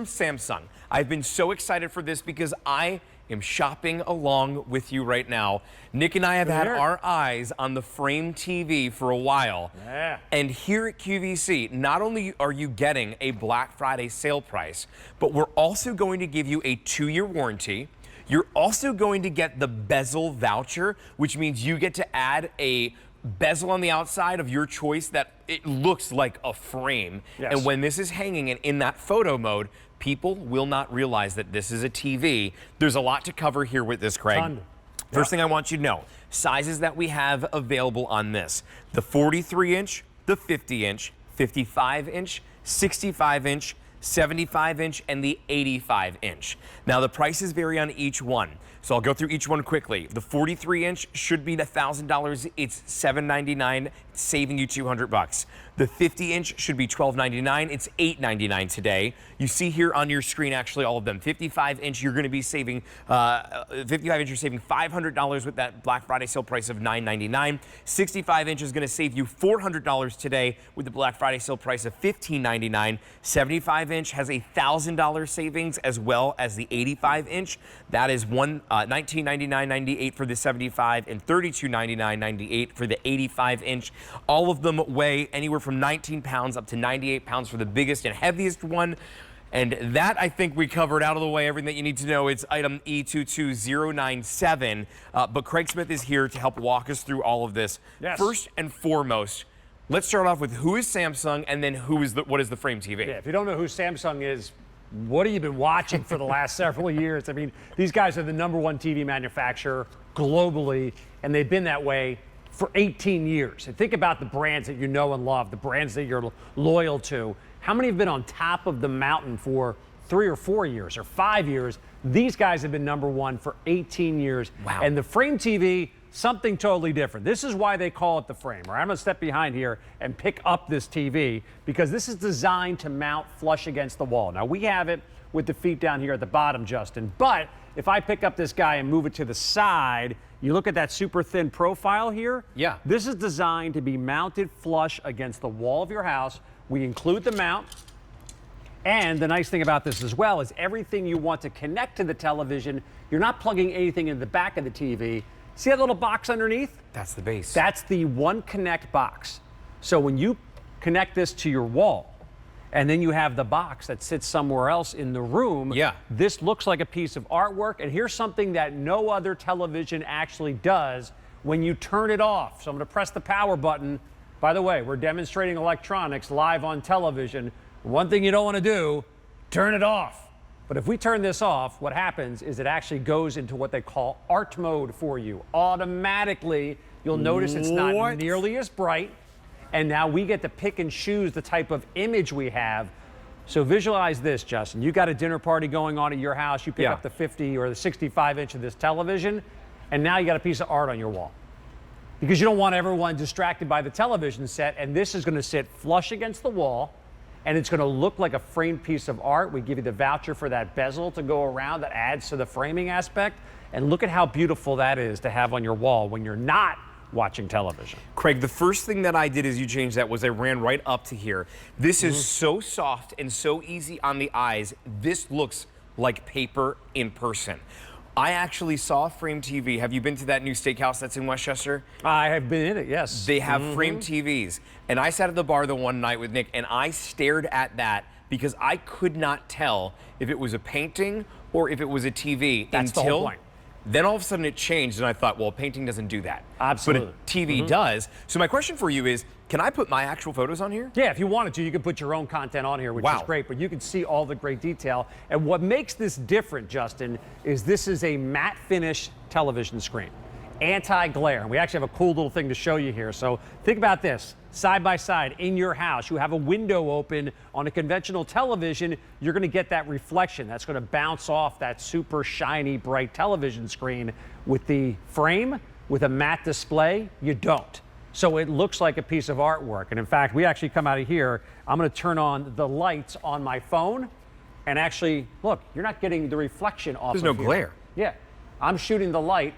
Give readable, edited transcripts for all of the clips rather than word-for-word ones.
from Samsung. I've been so excited for this because I am shopping along with you right now. Nick and I have had our eyes on the Frame TV for a while. Yeah. And here at QVC, not only are you getting a Black Friday sale price, but we're also going to give you a 2-year warranty. You're also going to get the Bezel Voucher, which means you get to add a bezel on the outside of your choice that it looks like a frame. Yes. And when this is hanging in that photo mode, people will not realize that this is a TV. There's a lot to cover here with this, Craig. First thing I want you to know, sizes that we have available on this. The 43-inch, the 50-inch, 55-inch, 65-inch, 75-inch, and the 85-inch. Now, the prices vary on each one, so I'll go through each one quickly. The 43-inch should be $1,000. It's $799, saving you $200. The 50-inch should be $1299. It's $899 today. You see here on your screen, actually, all of them. 55-inch, you're going to be saving 55-inch, you're saving $500 with that Black Friday sale price of $999. 65-inch is going to save you $400 today with the Black Friday sale price of $1599. 75-inch has a $1,000 savings, as well as the 85-inch. That is $1999.98 for the 75 and $3299.98 for the 85-inch. All of them weigh anywhere from 19 pounds up to 98 pounds for the biggest and heaviest one. And that, I think, we covered out of the way, everything that you need to know. It's item E22097. But Craig Smith is here to help walk us through all of this. Yes. First and foremost, let's start off with who is Samsung, and then what is the Frame TV? Yeah, if you don't know who Samsung is, what have you been watching for the last several years? I mean, these guys are the #1 TV manufacturer globally, and they've been that way for 18 years. And think about the brands that you know and love, the brands that you're loyal to. How many have been on top of the mountain for 3 or 4 years or 5 years? These guys have been #1 for 18 years. Wow. And the Frame TV, something totally different. This is why they call it the Frame. All right, I'm gonna step behind here and pick up this TV because this is designed to mount flush against the wall. Now, we have it with the feet down here at the bottom, Justin, but if I pick up this guy and move it to the side, you look at that super thin profile here. Yeah. This is designed to be mounted flush against the wall of your house. We include the mount. And the nice thing about this as well is everything you want to connect to the television, you're not plugging anything in the back of the TV. See that little box underneath? That's the base. That's the One Connect box. So when you connect this to your wall, and then you have the box that sits somewhere else in the room, this looks like a piece of artwork. And here's something that no other television actually does when you turn it off. So I'm going to press the power button. By the way, we're demonstrating electronics live on television. One thing you don't want to do, turn it off. But if we turn this off, what happens is it actually goes into what they call art mode for you. Automatically, you'll notice it's not nearly as bright. And now we get to pick and choose the type of image we have. So visualize this, Justin. You got a dinner party going on at your house. You pick up the 50 or the 65-inch of this television, and now you got a piece of art on your wall. Because you don't want everyone distracted by the television set, and this is going to sit flush against the wall, and it's going to look like a framed piece of art. We give you the voucher for that bezel to go around that adds to the framing aspect. And look at how beautiful that is to have on your wall when you're not watching television. Craig, the first thing that I did as you changed that was I ran right up to here. This is so soft and so easy on the eyes. This looks like paper in person. I actually saw Frame TV. Have you been to that new steakhouse that's in Westchester? I have been in it, yes. They have Frame TVs. And I sat at the bar the one night with Nick, and I stared at that because I could not tell if it was a painting or if it was a TV. That's the whole point. Then all of a sudden it changed, and I thought, well, a painting doesn't do that. Absolutely. But a TV does. So my question for you is, can I put my actual photos on here? Yeah, if you wanted to, you could put your own content on here, which is great, but you can see all the great detail. And what makes this different, Justin, is this is a matte finish television screen. Anti-glare. And we actually have a cool little thing to show you here. So think about this. Side by side in your house, you have a window open. On a conventional television, you're going to get that reflection. That's going to bounce off that super shiny, bright television screen. With the Frame, with a matte display, you don't. So it looks like a piece of artwork. And in fact, we actually come out of here. I'm going to turn on the lights on my phone. And actually, look, you're not getting the reflection off of here. There's no glare. Yeah. I'm shooting the light.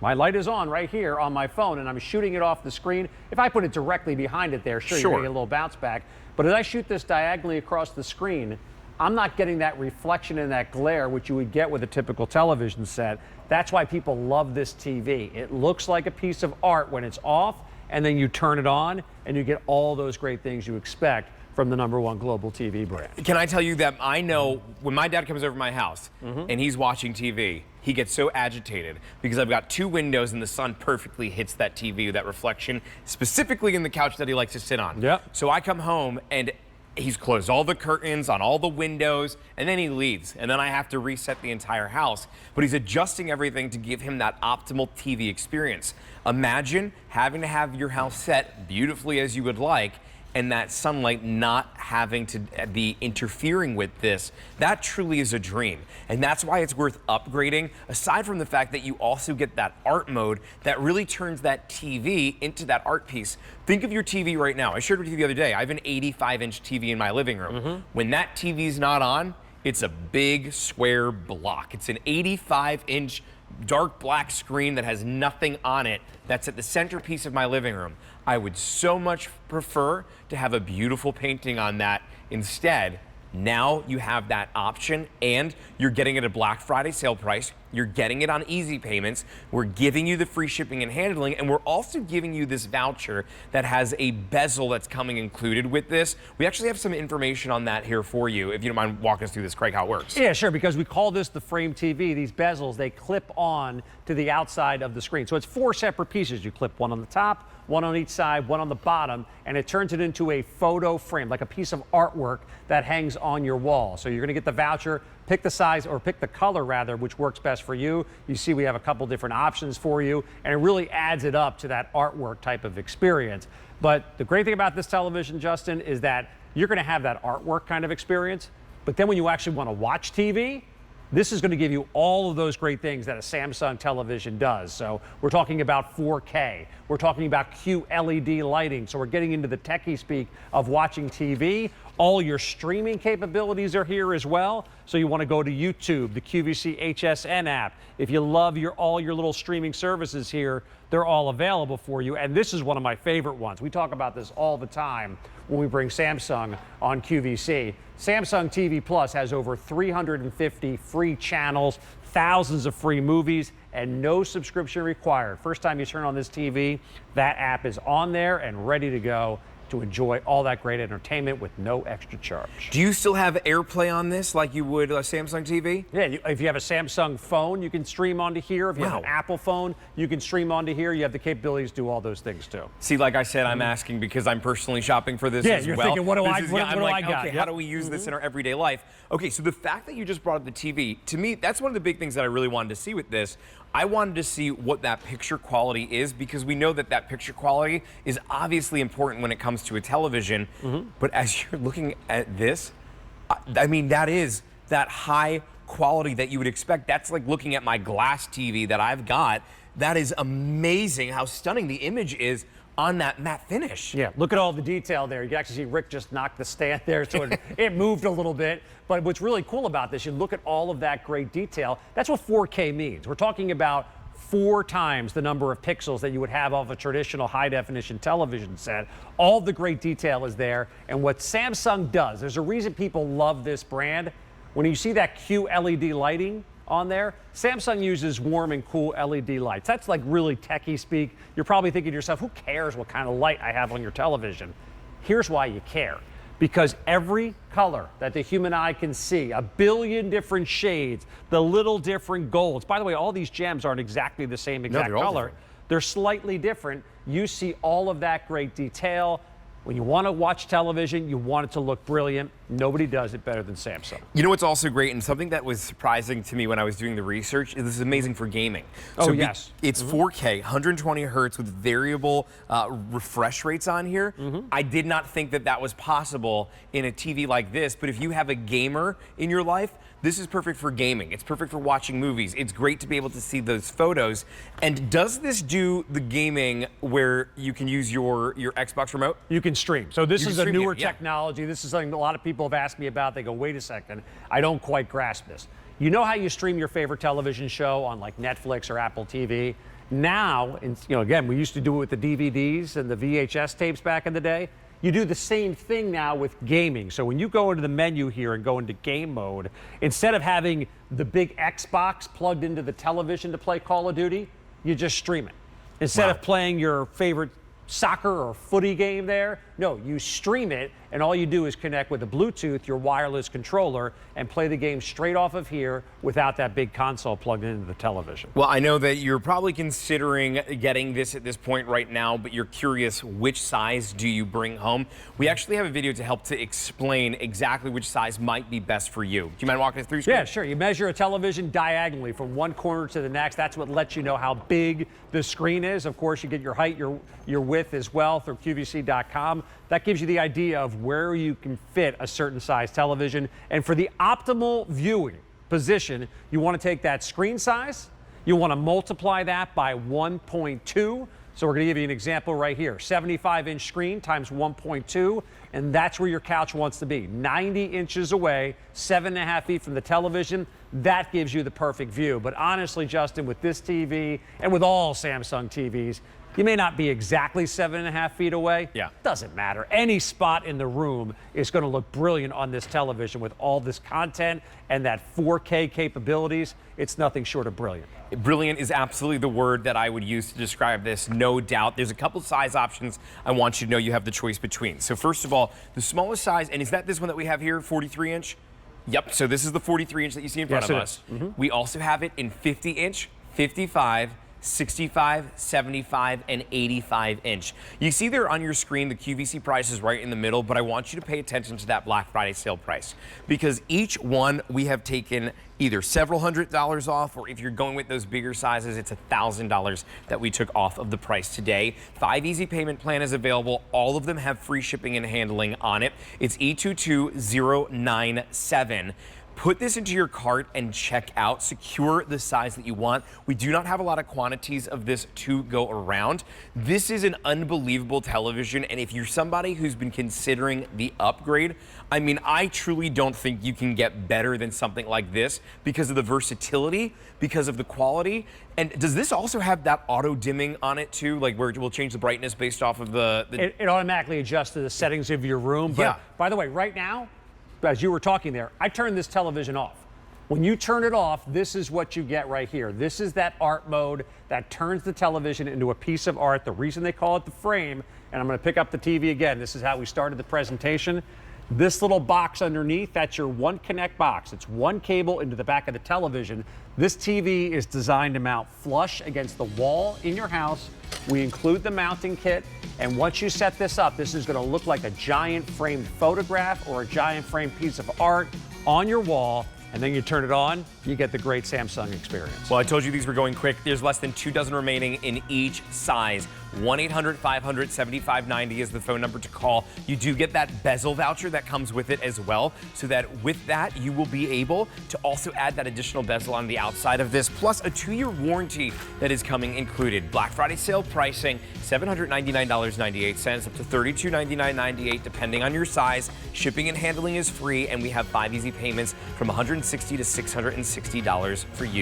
My light is on right here on my phone, and I'm shooting it off the screen. If I put it directly behind it there, sure, you're getting a little bounce back. But as I shoot this diagonally across the screen, I'm not getting that reflection and that glare, which you would get with a typical television set. That's why people love this TV. It looks like a piece of art when it's off, and then you turn it on, and you get all those great things you expect from the #1 global TV brand. Can I tell you that I know when my dad comes over to my house and he's watching TV, he gets so agitated because I've got 2 windows and the sun perfectly hits that TV, that reflection, specifically in the couch that he likes to sit on. Yep. So I come home and he's closed all the curtains on all the windows, and then he leaves, and then I have to reset the entire house. But he's adjusting everything to give him that optimal TV experience. Imagine having to have your house set beautifully as you would like, and that sunlight not having to be interfering with this. That truly is a dream. And that's why it's worth upgrading, aside from the fact that you also get that art mode that really turns that TV into that art piece. Think of your TV right now. I shared with you the other day, I have an 85-inch TV in my living room. When that TV's not on, it's a big square block. It's an 85-inch dark black screen that has nothing on it. That's at the centerpiece of my living room. I would so much prefer to have a beautiful painting on that instead. Now you have that option, and you're getting it at a Black Friday sale price. You're getting it on easy payments. We're giving you the free shipping and handling, and we're also giving you this voucher that has a bezel that's coming included with this. We actually have some information on that here for you, if you don't mind walking us through this, Craig, how it works. Yeah, sure, because we call this the frame TV. These bezels, they clip on to the outside of the screen. So it's 4 separate pieces. You clip one on the top, one on each side, one on the bottom, and it turns it into a photo frame, like a piece of artwork that hangs on your wall. So you're gonna get the voucher, pick the size, or pick the color rather, which works best for you. You see we have a couple different options for you, and it really adds it up to that artwork type of experience. But the great thing about this television, Justin, is that you're gonna have that artwork kind of experience, but then when you actually wanna watch TV, this is going to give you all of those great things that a Samsung television does. So we're talking about 4K. We're talking about QLED lighting. So we're getting into the techie speak of watching TV. All your streaming capabilities are here as well. So you want to go to YouTube, the QVC HSN app. If you love all your little streaming services here, they're all available for you. And this is one of my favorite ones. We talk about this all the time when we bring Samsung on QVC. Samsung TV Plus has over 350 free channels, thousands of free movies, and no subscription required. First time you turn on this TV, that app is on there and ready to go to enjoy all that great entertainment with no extra charge. Do you still have AirPlay on this like you would a Samsung TV? Yeah, if you have a Samsung phone, you can stream onto here. If you have an Apple phone, you can stream onto here. You have the capabilities to do all those things too. See, like I said, I'm asking because I'm personally shopping for this yeah, as well. You're thinking, what do I got? Okay, how do we use this in our everyday life? Okay, so the fact that you just brought up the TV, to me, that's one of the big things that I really wanted to see with this. I wanted to see what that picture quality is, because we know that picture quality is obviously important when it comes to a television. But as you're looking at this, I mean, that is that high quality that you would expect. That's like looking at my glass TV that I've got. That is amazing how stunning the image is on that matte finish. Yeah, look at all the detail there. You can actually see Rick just knocked the stand there, so it moved a little bit. But what's really cool about this, you look at all of that great detail. That's what 4K means. We're talking about 4 times the number of pixels that you would have off a traditional high-definition television set. All the great detail is there. And what Samsung does, there's a reason people love this brand. When you see that QLED lighting on there, Samsung uses warm and cool LED lights. That's like really techie speak. You're probably thinking to yourself, who cares what kind of light I have on your television? Here's why you care. Because every color that the human eye can see, a billion different shades, the little different golds. By the way, all these gems aren't exactly the same exact color. They're slightly different. You see all of that great detail. When you want to watch television, you want it to look brilliant. Nobody does it better than Samsung. You know what's also great, and something that was surprising to me when I was doing the research, is this is amazing for gaming. Oh, yes. It's 4K, 120 hertz with variable refresh rates on here. I did not think that that was possible in a TV like this, but if you have a gamer in your life, this is perfect for gaming. It's perfect for watching movies. It's great to be able to see those photos. And does this do the gaming where you can use your Xbox remote? You can stream. So this is a newer technology. This is something a lot of people have asked me about. They go, wait a second, I don't quite grasp this. You know how you stream your favorite television show on like Netflix or Apple TV? Now, again, we used to do it with the DVDs and the VHS tapes back in the day. You do the same thing now with gaming. So when you go into the menu here and go into game mode, instead of having the big Xbox plugged into the television to play Call of Duty, you just stream it. Instead of playing your favorite soccer or footy game there, no, you stream it, and all you do is connect with a Bluetooth, your wireless controller, and play the game straight off of here without that big console plugged into the television. Well, I know that you're probably considering getting this at this point right now, but you're curious which size do you bring home. We actually have a video to help to explain exactly which size might be best for you. Do you mind walking us through? Yeah, sure. You measure a television diagonally from one corner to the next. That's what lets you know how big the screen is. Of course, you get your height, your width as well through QVC.com. That gives you the idea of where you can fit a certain size television. And for the optimal viewing position, you want to take that screen size, you want to multiply that by 1.2. So we're going to give you an example right here. 75-inch screen times 1.2, and that's where your couch wants to be. 90 inches away, 7.5 feet from the television. That gives you the perfect view. But honestly, Justin, with this TV and with all Samsung TVs, you may not be exactly 7.5 feet away. Yeah. Doesn't matter. Any spot in the room is going to look brilliant on this television with all this content and that 4K capabilities. It's nothing short of brilliant. Brilliant is absolutely the word that I would use to describe this, no doubt. There's a couple size options I want you to know you have the choice between. So first of all, the smallest size, and is that this one that we have here, 43-inch? Yep, so this is the 43-inch that you see in front of us. We also have it in 50-inch, 55, 65, 75, and 85 inch. You see there on your screen the QVC price is right in the middle, but I want you to pay attention to that Black Friday sale price, because each one we have taken either several $100s off, or if you're going with those bigger sizes, it's $1,000 that we took off of the price today. 5 easy payment plan is available. All of them have free shipping and handling on it. It's E22097. Put this into your cart and check out. Secure the size that you want. We do not have a lot of quantities of this to go around. This is an unbelievable television, and if you're somebody who's been considering the upgrade, I mean, I truly don't think you can get better than something like this because of the versatility, because of the quality. And does this also have that auto dimming on it too, like where it will change the brightness based off of the... It automatically adjusts to the settings of your room. But by the way, right now, as you were talking there, I turned this television off. When you turn it off, this is what you get right here. This is that art mode that turns the television into a piece of art. The reason they call it the frame, and I'm going to pick up the TV again. This is how we started the presentation. This little box underneath, that's your One Connect box. It's one cable into the back of the television. This TV is designed to mount flush against the wall in your house. We include the mounting kit, and once you set this up, this is going to look like a giant framed photograph or a giant framed piece of art on your wall. And then you turn it on, you get the great Samsung experience. Well, I told you these were going quick. There's less than 2 dozen remaining in each size. 1-800-500-7590 is the phone number to call. You do get that Bezel voucher that comes with it as well, so that with that, you will be able to also add that additional bezel on the outside of this, plus a 2-year warranty that is coming included. Black Friday sale pricing, $799.98 up to $3299.98, depending on your size. Shipping and handling is free, and we have 5 easy payments from $160 to $660 for you.